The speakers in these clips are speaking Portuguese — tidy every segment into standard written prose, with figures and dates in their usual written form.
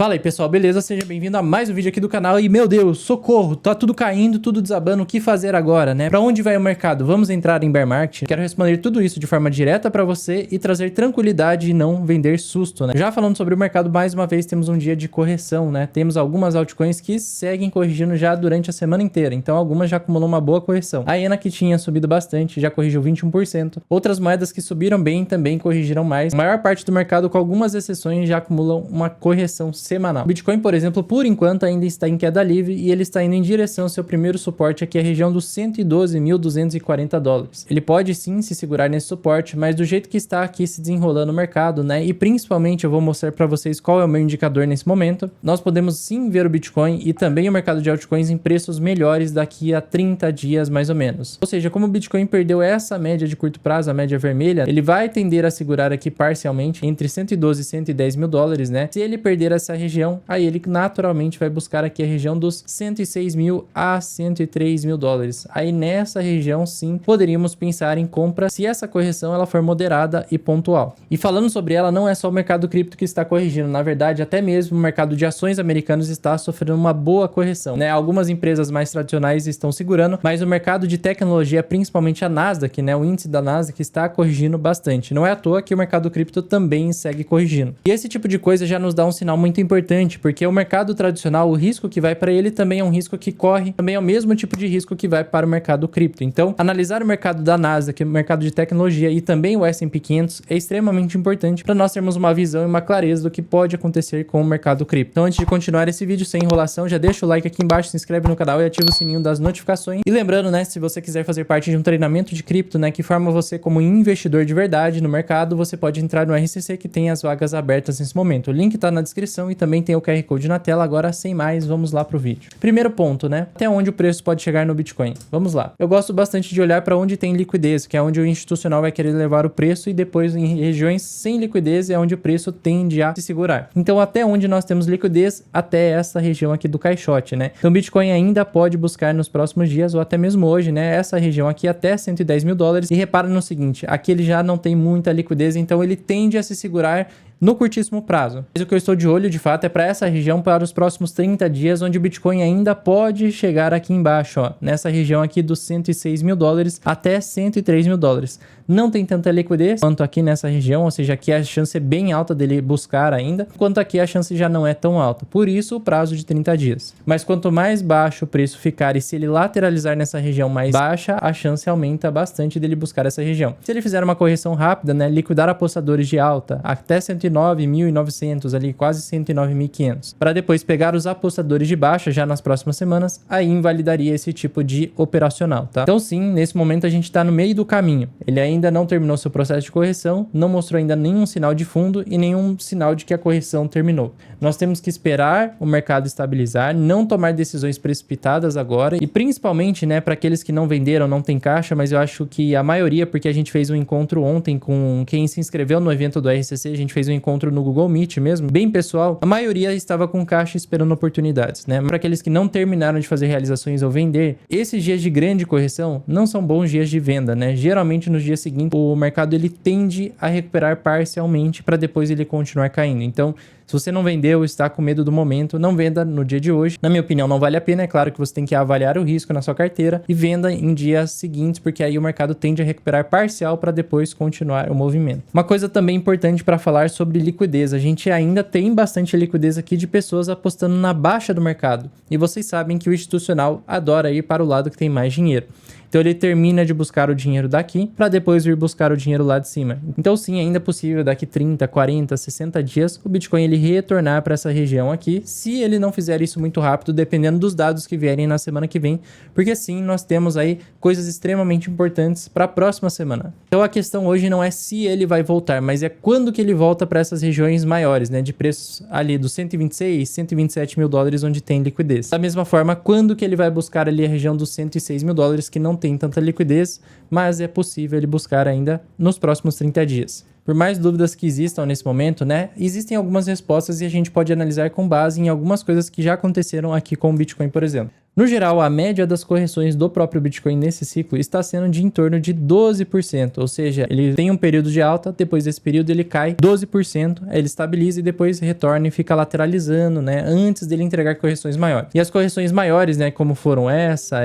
Fala aí pessoal, beleza? Seja bem-vindo a mais um vídeo aqui do canal e meu Deus, socorro, tá tudo caindo, tudo desabando, o que fazer agora, né? Pra onde vai o mercado? Vamos entrar em bear market? Quero responder tudo isso de forma direta pra você e trazer tranquilidade e não vender susto, né? Já falando sobre o mercado, mais uma vez temos um dia de correção, né? Temos algumas altcoins que seguem corrigindo já durante a semana inteira, então algumas já acumulam uma boa correção. A ENA, que tinha subido bastante, já corrigiu 21%. Outras moedas que subiram bem também corrigiram mais. A maior parte do mercado, com algumas exceções, já acumulam uma correção semanal. O Bitcoin, por exemplo, por enquanto ainda está em queda livre e ele está indo em direção ao seu primeiro suporte aqui, a região dos 112.240 dólares. Ele pode sim se segurar nesse suporte, mas do jeito que está aqui se desenrolando o mercado, né? E principalmente eu vou mostrar para vocês qual é o meu indicador nesse momento. Nós podemos sim ver o Bitcoin e também o mercado de altcoins em preços melhores daqui a 30 dias mais ou menos. Ou seja, como o Bitcoin perdeu essa média de curto prazo, a média vermelha, ele vai tender a segurar aqui parcialmente entre 112 e 110 mil dólares, né? Se ele perder essa região, aí ele naturalmente vai buscar aqui a região dos 106 mil a 103 mil dólares. Aí nessa região sim poderíamos pensar em compra se essa correção ela for moderada e pontual. E falando sobre ela, não é só o mercado cripto que está corrigindo, na verdade até mesmo o mercado de ações americanos está sofrendo uma boa correção, né? Algumas empresas mais tradicionais estão segurando, mas o mercado de tecnologia, principalmente a Nasdaq, né? O índice da Nasdaq está corrigindo bastante. Não é à toa que o mercado cripto também segue corrigindo. E esse tipo de coisa já nos dá um sinal muito importante, porque o mercado tradicional, o risco que vai para ele também é um risco que corre, também é o mesmo tipo de risco que vai para o mercado cripto. Então, analisar o mercado da Nasdaq, o mercado de tecnologia e também o S&P 500 é extremamente importante para nós termos uma visão e uma clareza do que pode acontecer com o mercado cripto. Então, antes de continuar esse vídeo sem enrolação, já deixa o like aqui embaixo, se inscreve no canal e ativa o sininho das notificações. E lembrando, né, se você quiser fazer parte de um treinamento de cripto, né, que forma você como investidor de verdade no mercado, você pode entrar no RCC, que tem as vagas abertas nesse momento. O link tá na descrição e também tem o QR Code na tela. Agora, sem mais, vamos lá pro vídeo. Primeiro ponto, né? Até onde o preço pode chegar no Bitcoin? Vamos lá. Eu gosto bastante de olhar para onde tem liquidez, que é onde o institucional vai querer levar o preço, e depois em regiões sem liquidez é onde o preço tende a se segurar. Então, até onde nós temos liquidez? Até essa região aqui do caixote, né? Então, o Bitcoin ainda pode buscar nos próximos dias, ou até mesmo hoje, né? Essa região aqui até 110 mil dólares. E repara no seguinte, aqui ele já não tem muita liquidez, então ele tende a se segurar no curtíssimo prazo. Mas o que eu estou de olho, de fato, é para essa região para os próximos 30 dias, onde o Bitcoin ainda pode chegar aqui embaixo, ó, nessa região aqui dos 106 mil dólares até 103 mil dólares. Não tem tanta liquidez quanto aqui nessa região, ou seja, aqui a chance é bem alta dele buscar ainda, enquanto aqui a chance já não é tão alta. Por isso, o prazo de 30 dias. Mas quanto mais baixo o preço ficar e se ele lateralizar nessa região mais baixa, a chance aumenta bastante dele buscar essa região. Se ele fizer uma correção rápida, né, liquidar apostadores de alta até 109.900 ali, quase 109.500, para depois pegar os apostadores de baixa já nas próximas semanas, aí invalidaria esse tipo de operacional, tá? Então sim, nesse momento a gente está no meio do caminho. Ele ainda não terminou seu processo de correção, não mostrou ainda nenhum sinal de fundo e nenhum sinal de que a correção terminou. Nós temos que esperar o mercado estabilizar, não tomar decisões precipitadas agora, e principalmente, né, para aqueles que não venderam, não tem caixa, mas eu acho que a maioria, porque a gente fez um encontro ontem com quem se inscreveu no evento do RCC, a gente fez um encontro no Google Meet mesmo, bem pessoal, a maioria estava com caixa esperando oportunidades, né? Para aqueles que não terminaram de fazer realizações ou vender, esses dias de grande correção não são bons dias de venda, né? Geralmente nos dias seguintes o mercado ele tende a recuperar parcialmente para depois ele continuar caindo. Então, se você não vendeu, está com medo do momento, não venda no dia de hoje. Na minha opinião, não vale a pena. É claro que você tem que avaliar o risco na sua carteira e venda em dias seguintes, porque aí o mercado tende a recuperar parcial para depois continuar o movimento. Uma coisa também importante para falar sobre liquidez. A gente ainda tem bastante liquidez aqui de pessoas apostando na baixa do mercado. E vocês sabem que o institucional adora ir para o lado que tem mais dinheiro. Então ele termina de buscar o dinheiro daqui para depois vir buscar o dinheiro lá de cima. Então sim, ainda é possível daqui 30, 40, 60 dias o Bitcoin ele retornar para essa região aqui, se ele não fizer isso muito rápido, dependendo dos dados que vierem na semana que vem, porque sim, nós temos aí coisas extremamente importantes para a próxima semana. Então a questão hoje não é se ele vai voltar, mas é quando que ele volta para essas regiões maiores, né, de preços ali dos 126, 127 mil dólares onde tem liquidez. Da mesma forma, quando que ele vai buscar ali a região dos 106 mil dólares que não tem tanta liquidez, mas é possível ele buscar ainda nos próximos 30 dias. Por mais dúvidas que existam nesse momento, né, existem algumas respostas e a gente pode analisar com base em algumas coisas que já aconteceram aqui com o Bitcoin, por exemplo. No geral, a média das correções do próprio Bitcoin nesse ciclo está sendo de em torno de 12%, ou seja, ele tem um período de alta, depois desse período ele cai 12%, aí ele estabiliza e depois retorna e fica lateralizando, né, antes dele entregar correções maiores. E as correções maiores, né, como foram essa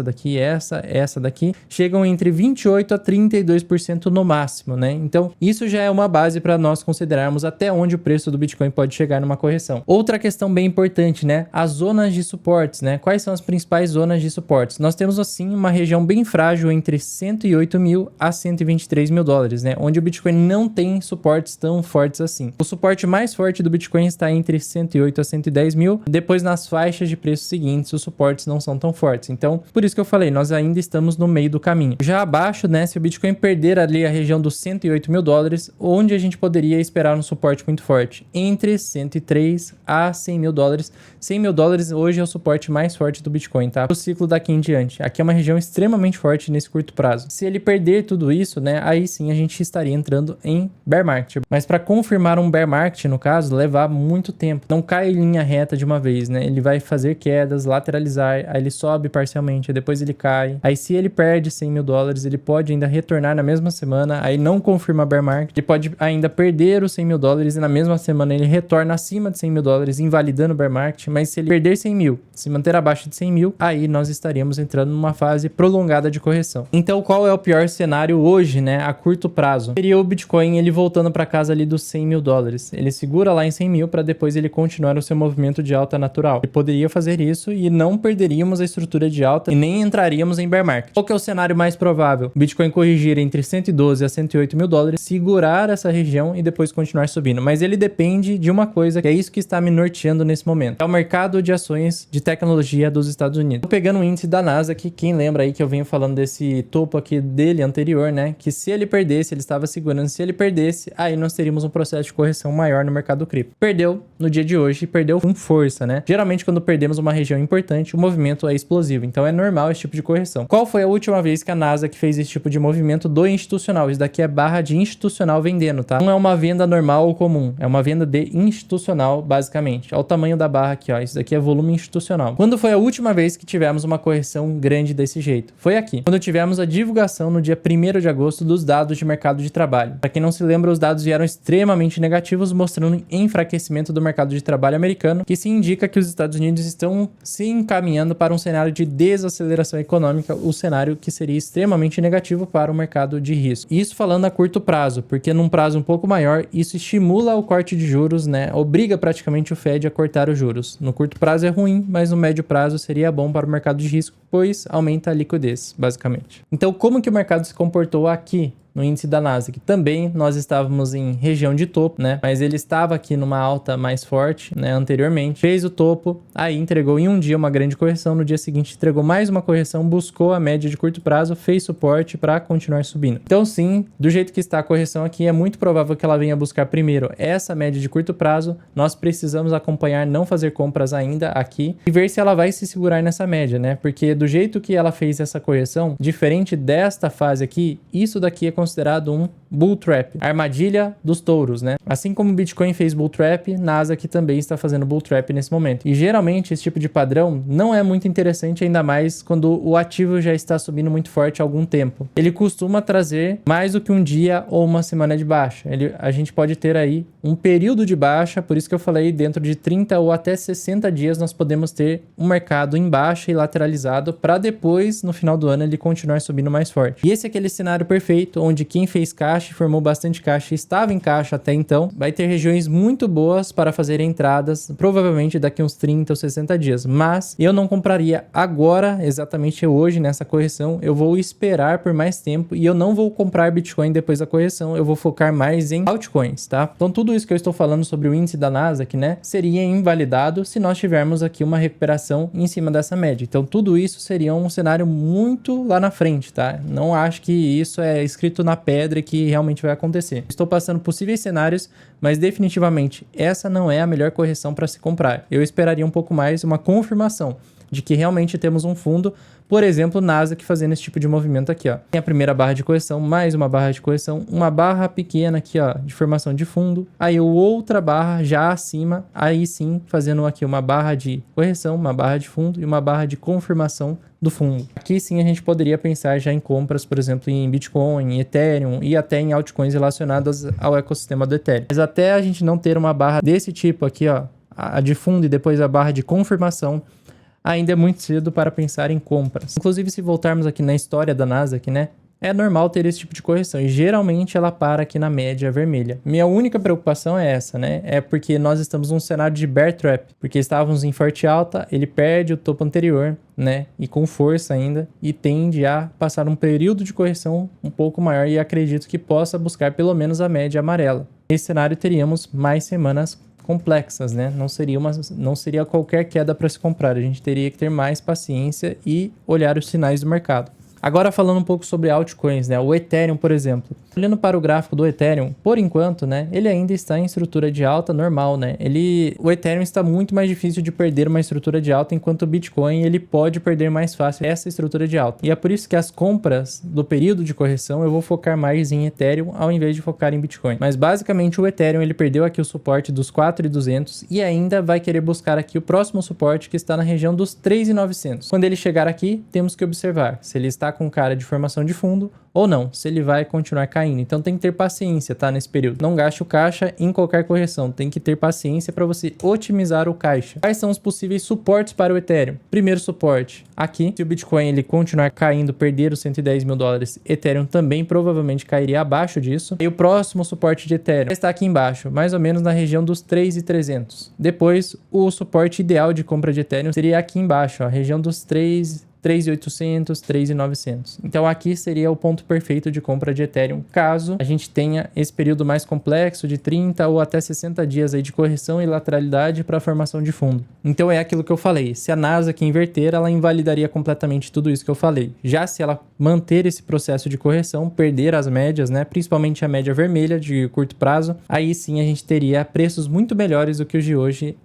daqui, essa daqui, chegam entre 28 a 32% no máximo, né? Então, isso já é uma base para nós considerarmos até onde o preço do Bitcoin pode chegar numa correção. Outra questão bem importante, né, as zonas de suportes, né? Quais são as principais zonas de suportes? Nós temos assim uma região bem frágil entre 108 mil a 123 mil dólares, né? Onde o Bitcoin não tem suportes tão fortes assim. O suporte mais forte do Bitcoin está entre 108 a 110 mil. Depois, nas faixas de preços seguintes, os suportes não são tão fortes. Então, por isso que eu falei, nós ainda estamos no meio do caminho. Já abaixo, né? Se o Bitcoin perder ali a região dos 108 mil dólares, onde a gente poderia esperar um suporte muito forte? Entre 103 a 100 mil dólares. 100 mil dólares hoje é o suporte mais forte do Bitcoin, tá? O ciclo daqui em diante. Aqui é uma região extremamente forte nesse curto prazo. Se ele perder tudo isso, né? Aí sim a gente estaria entrando em bear market. Mas para confirmar um bear market, no caso, levar muito tempo. Não cai em linha reta de uma vez, né? Ele vai fazer quedas, lateralizar, aí ele sobe parcialmente, aí depois ele cai. Aí se ele perde 100 mil dólares, ele pode ainda retornar na mesma semana, aí não confirma bear market. Ele pode ainda perder os 100 mil dólares e na mesma semana ele retorna acima de 100 mil dólares, invalidando o bear market. Mas se ele perder 100 mil, se manter abaixo de 100 mil, aí nós estaríamos entrando numa fase prolongada de correção. Então, qual é o pior cenário hoje, né, a curto prazo? Seria o Bitcoin ele voltando para casa ali dos 100 mil dólares. Ele segura lá em 100 mil para depois ele continuar o seu movimento de alta natural. Ele poderia fazer isso e não perderíamos a estrutura de alta e nem entraríamos em bear market. Qual que é o cenário mais provável? O Bitcoin corrigir entre 112 a 108 mil dólares, segurar essa região e depois continuar subindo. Mas ele depende de uma coisa, que é isso que está me norteando nesse momento. É o mercado de ações de tecnologia dos Estados Unidos. Tô pegando o índice da Nasdaq, quem lembra aí que eu venho falando desse topo aqui dele anterior, né? Que se ele perdesse, ele estava segurando, se ele perdesse, aí nós teríamos um processo de correção maior no mercado cripto. Perdeu no dia de hoje, perdeu com força, né? Geralmente quando perdemos uma região importante, o movimento é explosivo, então é normal esse tipo de correção. Qual foi a última vez que a Nasdaq fez esse tipo de movimento do institucional? Isso daqui é barra de institucional vendendo, tá? Não é uma venda normal ou comum, é uma venda de institucional, basicamente. Olha o tamanho da barra aqui, ó. Isso daqui é volume institucional. Quando foi a última vez que tivemos uma correção grande desse jeito? Foi aqui, quando tivemos a divulgação no dia 1º de agosto dos dados de mercado de trabalho. Para quem não se lembra, os dados vieram extremamente negativos, mostrando enfraquecimento do mercado de trabalho americano, que se indica que os Estados Unidos estão se encaminhando para um cenário de desaceleração econômica, o cenário que seria extremamente negativo para o mercado de risco. Isso falando a curto prazo, porque num prazo um pouco maior, isso estimula o corte de juros, né? Obriga praticamente o Fed a cortar os juros. No curto prazo é ruim, mas no médio prazo seria bom para o mercado de risco, pois aumenta a liquidez, basicamente. Então, como que o mercado se comportou aqui no índice da Nasdaq? Também nós estávamos em região de topo, né? Mas ele estava aqui numa alta mais forte, né? Anteriormente. Fez o topo, aí entregou em um dia uma grande correção, no dia seguinte entregou mais uma correção, buscou a média de curto prazo, fez suporte para continuar subindo. Então sim, do jeito que está a correção aqui, é muito provável que ela venha buscar primeiro essa média de curto prazo. Nós precisamos acompanhar, não fazer compras ainda aqui e ver se ela vai se segurar nessa média, né? Porque do jeito que ela fez essa correção, diferente desta fase aqui, isso daqui é considerado um bull trap, armadilha dos touros, né? Assim como o Bitcoin fez bull trap, Nasdaq também está fazendo bull trap nesse momento. E geralmente esse tipo de padrão não é muito interessante, ainda mais quando o ativo já está subindo muito forte há algum tempo. Ele costuma trazer mais do que um dia ou uma semana de baixa. A gente pode ter aí um período de baixa, por isso que eu falei, dentro de 30 ou até 60 dias nós podemos ter um mercado em baixa e lateralizado para depois, no final do ano, ele continuar subindo mais forte. E esse é aquele cenário perfeito, onde quem fez caixa, formou bastante caixa e estava em caixa até então, vai ter regiões muito boas para fazer entradas, provavelmente daqui uns 30 ou 60 dias. Mas eu não compraria agora, exatamente hoje, nessa correção. Eu vou esperar por mais tempo e eu não vou comprar Bitcoin depois da correção. Eu vou focar mais em altcoins, tá? Então tudo isso que eu estou falando sobre o índice da Nasdaq, né, seria invalidado se nós tivermos aqui uma recuperação em cima dessa média. Então tudo isso seria um cenário muito lá na frente, tá? Não acho que isso é escrito na pedra e que realmente vai acontecer. Estou passando possíveis cenários, mas definitivamente essa não é a melhor correção para se comprar. Eu esperaria um pouco mais, uma confirmação. de que realmente temos um fundo, por exemplo, Nasdaq fazendo esse tipo de movimento aqui, ó. Tem a primeira barra de correção, mais uma barra de correção, uma barra pequena aqui, ó, de formação de fundo, aí outra barra já acima, aí sim, fazendo aqui uma barra de correção, uma barra de fundo e uma barra de confirmação do fundo. Aqui sim a gente poderia pensar já em compras, por exemplo, em Bitcoin, em Ethereum e até em altcoins relacionadas ao ecossistema do Ethereum. Mas até a gente não ter uma barra desse tipo aqui, ó, a de fundo e depois a barra de confirmação, ainda é muito cedo para pensar em compras. Inclusive, se voltarmos aqui na história da Nasdaq, né? É normal ter esse tipo de correção e geralmente ela para aqui na média vermelha. Minha única preocupação é essa, né? É porque nós estamos num cenário de bear trap, porque estávamos em forte alta, ele perde o topo anterior, né? E com força ainda, e tende a passar um período de correção um pouco maior e acredito que possa buscar pelo menos a média amarela. Nesse cenário teríamos mais semanas complexas, né? Não seria qualquer queda para se comprar. A gente teria que ter mais paciência e olhar os sinais do mercado. Agora falando um pouco sobre altcoins, né? O Ethereum, por exemplo. Olhando para o gráfico do Ethereum, por enquanto, né? Ele ainda está em estrutura de alta normal, né? O Ethereum está muito mais difícil de perder uma estrutura de alta, enquanto o Bitcoin, ele pode perder mais fácil essa estrutura de alta. E é por isso que as compras do período de correção, eu vou focar mais em Ethereum ao invés de focar em Bitcoin. Mas basicamente o Ethereum, ele perdeu aqui o suporte dos 4.200 e ainda vai querer buscar aqui o próximo suporte que está na região dos 3.900. Quando ele chegar aqui, temos que observar se ele está com cara de formação de fundo ou não, se ele vai continuar caindo. Então tem que ter paciência, tá? Nesse período. Não gaste o caixa em qualquer correção. Tem que ter paciência para você otimizar o caixa. Quais são os possíveis suportes para o Ethereum? Primeiro suporte, aqui. Se o Bitcoin ele continuar caindo, perder os 110 mil dólares, Ethereum também provavelmente cairia abaixo disso. E o próximo suporte de Ethereum está aqui embaixo, mais ou menos na região dos 3.300. Depois, o suporte ideal de compra de Ethereum seria aqui embaixo, ó, a região dos 3.800, 3.900. Então aqui seria o ponto perfeito de compra de Ethereum, caso a gente tenha esse período mais complexo de 30 ou até 60 dias aí de correção e lateralidade para a formação de fundo. Então é aquilo que eu falei, se a Nasdaq inverter, ela invalidaria completamente tudo isso que eu falei. Já se ela manter esse processo de correção, perder as médias, né, principalmente a média vermelha de curto prazo, aí sim a gente teria preços muito melhores do que os de hoje,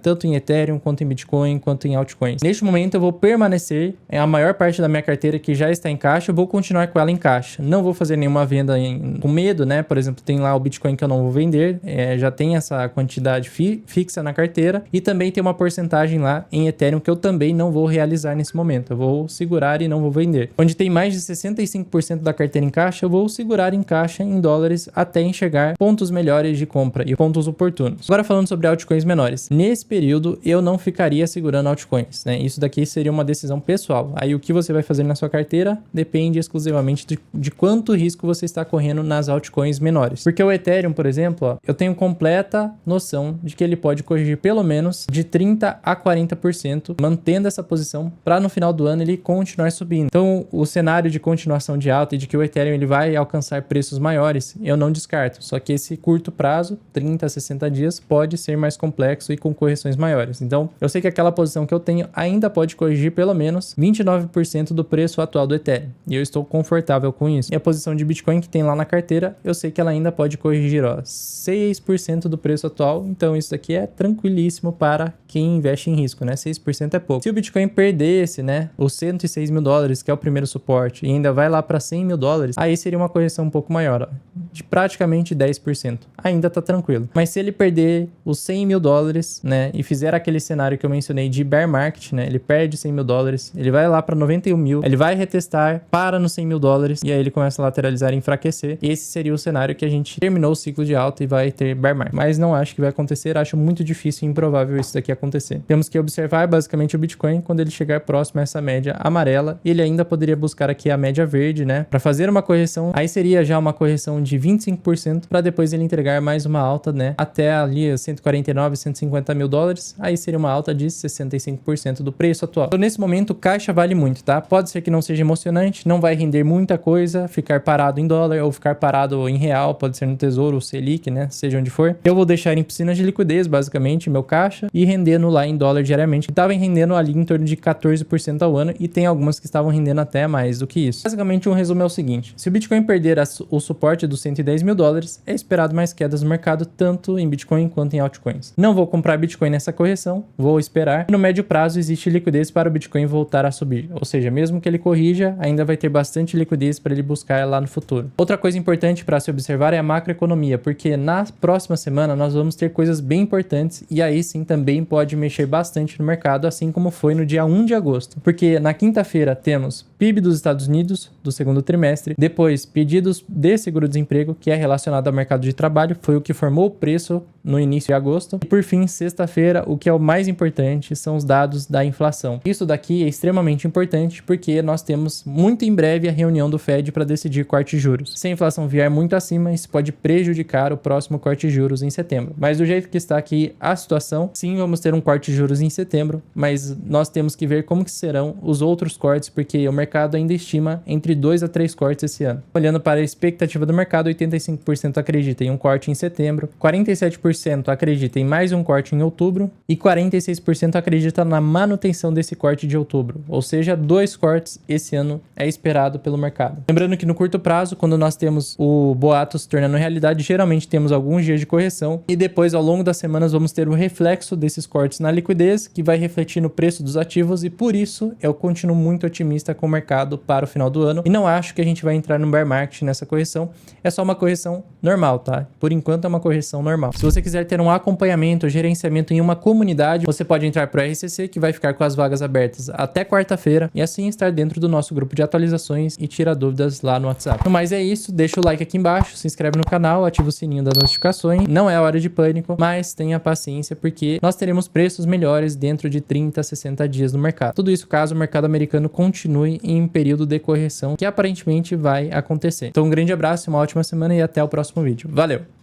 tanto em Ethereum, quanto em Bitcoin, quanto em altcoins. Neste momento eu vou permanecer a maior parte da minha carteira que já está em caixa, eu vou continuar com ela em caixa. Não vou fazer nenhuma venda com medo, né? Por exemplo, tem lá o Bitcoin que eu não vou vender, já tem essa quantidade fixa na carteira e também tem uma porcentagem lá em Ethereum que eu também não vou realizar nesse momento. Eu vou segurar e não vou vender. Onde tem mais de 65% da carteira em caixa, eu vou segurar em caixa em dólares até enxergar pontos melhores de compra e pontos oportunos. Agora falando sobre altcoins menores. Nesse período, eu não ficaria segurando altcoins, né? Isso daqui seria uma decisão pessoal. Aí o que você vai fazer na sua carteira depende exclusivamente de quanto risco você está correndo nas altcoins menores. Porque o Ethereum, por exemplo, ó, eu tenho completa noção de que ele pode corrigir pelo menos de 30 a 40%, mantendo essa posição para no final do ano ele continuar subindo. Então, o cenário de continuação de alta e de que o Ethereum ele vai alcançar preços maiores, eu não descarto. Só que esse curto prazo, 30 a 60 dias, pode ser mais complexo e com correções maiores. Então, eu sei que aquela posição que eu tenho ainda pode corrigir pelo menos 29% do preço atual do Ethereum. E eu estou confortável com isso. E a posição de Bitcoin que tem lá na carteira, eu sei que ela ainda pode corrigir, ó, 6% do preço atual. Então isso daqui é tranquilíssimo para quem investe em risco, né? 6% é pouco. Se o Bitcoin perdesse, né, os 106 mil dólares, que é o primeiro suporte, e ainda vai lá para 100 mil dólares, aí seria uma correção um pouco maior, ó, de praticamente 10%. Ainda tá tranquilo. Mas se ele perder os 100 mil dólares, né, e fizer aquele cenário que eu mencionei de bear market, né, ele perde 100 mil dólares, ele vai lá para 91 mil, ele vai retestar, para nos 100 mil dólares, e aí ele começa a lateralizar e enfraquecer. E esse seria o cenário que a gente terminou o ciclo de alta e vai ter bear market. Mas não acho que vai acontecer, acho muito difícil e improvável isso daqui acontecer. Temos que observar basicamente o Bitcoin quando ele chegar próximo a essa média amarela, e ele ainda poderia buscar aqui a média verde, né, para fazer uma correção. Aí seria já uma correção de 25% para depois ele entregar mais uma alta, né, até ali 149, 150 mil dólares. Aí seria uma alta de 65% do preço atual. Então, nesse momento, caixa vale muito, tá? Pode ser que não seja emocionante, não vai render muita coisa, ficar parado em dólar ou ficar parado em real, pode ser no Tesouro ou Selic, né? Seja onde for. Eu vou deixar em piscinas de liquidez, basicamente, meu caixa, e rendendo lá em dólar diariamente. Estava rendendo ali em torno de 14% ao ano e tem algumas que estavam rendendo até mais do que isso. Basicamente, um resumo é o seguinte: se o Bitcoin perder o suporte dos 110 mil dólares, é esperado mais quedas no mercado, tanto em Bitcoin quanto em altcoins. Não vou comprar Bitcoin nessa correção, vou esperar. No médio prazo, existe liquidez para o Bitcoin voltar a subir. Ou seja, mesmo que ele corrija, ainda vai ter bastante liquidez para ele buscar lá no futuro. Outra coisa importante para se observar é a macroeconomia, porque na próxima semana nós vamos ter coisas bem importantes e aí sim também pode mexer bastante no mercado, assim como foi no dia 1 de agosto. Porque na quinta-feira temos PIB dos Estados Unidos do segundo trimestre, depois pedidos de seguro-desemprego, que é relacionado ao mercado de trabalho, foi o que formou o preço no início de agosto. E por fim, sexta-feira, o que é o mais importante são os dados da inflação. Isso daqui é extremamente importante porque nós temos muito em breve a reunião do Fed para decidir corte de juros. Se a inflação vier muito acima, isso pode prejudicar o próximo corte de juros em setembro. Mas do jeito que está aqui a situação, sim, vamos ter um corte de juros em setembro, mas nós temos que ver como que serão os outros cortes, porque o mercado ainda estima entre 2 a 3 cortes esse ano. Olhando para a expectativa do mercado, 85% acredita em um corte em setembro, 47% acredita em mais um corte em outubro e 46% acredita na manutenção desse corte de outubro, ou seja, 2 cortes esse ano é esperado pelo mercado. Lembrando que no curto prazo, quando nós temos o boato se tornando realidade, geralmente temos alguns dias de correção e depois ao longo das semanas vamos ter o reflexo desses cortes na liquidez, que vai refletir no preço dos ativos, e por isso eu continuo muito otimista com o mercado para o final do ano e não acho que a gente vai entrar no bear market nessa correção. É só uma correção normal, tá? Por enquanto é uma correção normal. Se você quiser ter um acompanhamento, gerenciamento em uma comunidade, você pode entrar para o RCC, que vai ficar com as vagas abertas até quarta-feira, e assim estar dentro do nosso grupo de atualizações e tirar dúvidas lá no WhatsApp. Mas é isso, deixa o like aqui embaixo, se inscreve no canal, ativa o sininho das notificações. Não é hora de pânico, mas tenha paciência porque nós teremos preços melhores dentro de 30 a 60 dias no mercado. Tudo isso caso o mercado americano continue em período de correção, que aparentemente vai acontecer. Então um grande abraço, uma ótima semana e até o próximo vídeo. Valeu!